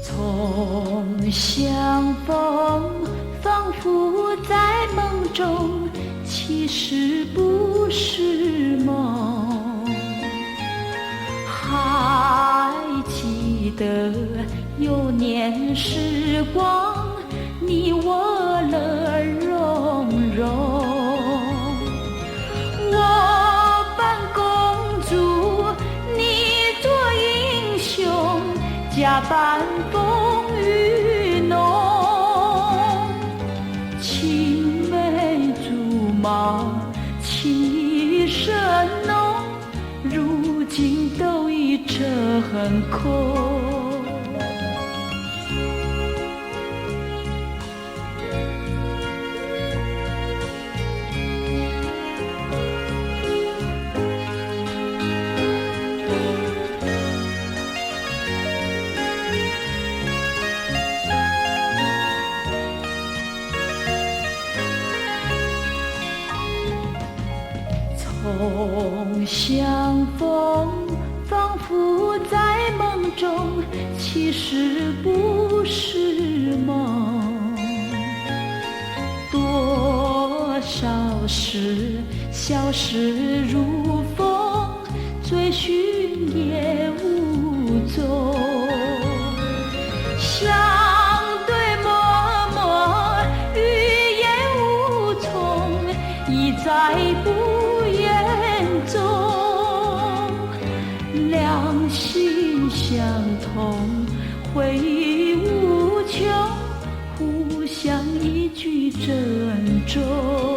从相逢，仿佛在梦中，其实不是梦。还记得有年时光，你我乐融融。我扮公主，你做英雄，假扮风雨浓。青梅竹马，情意深浓，如今都已成空。从相逢，仿佛在梦中，其实不是梦。多少事消失如风，追寻也无踪。相对默默，语言无从，一再不言中。两心相通，回忆无穷，互相一句珍重。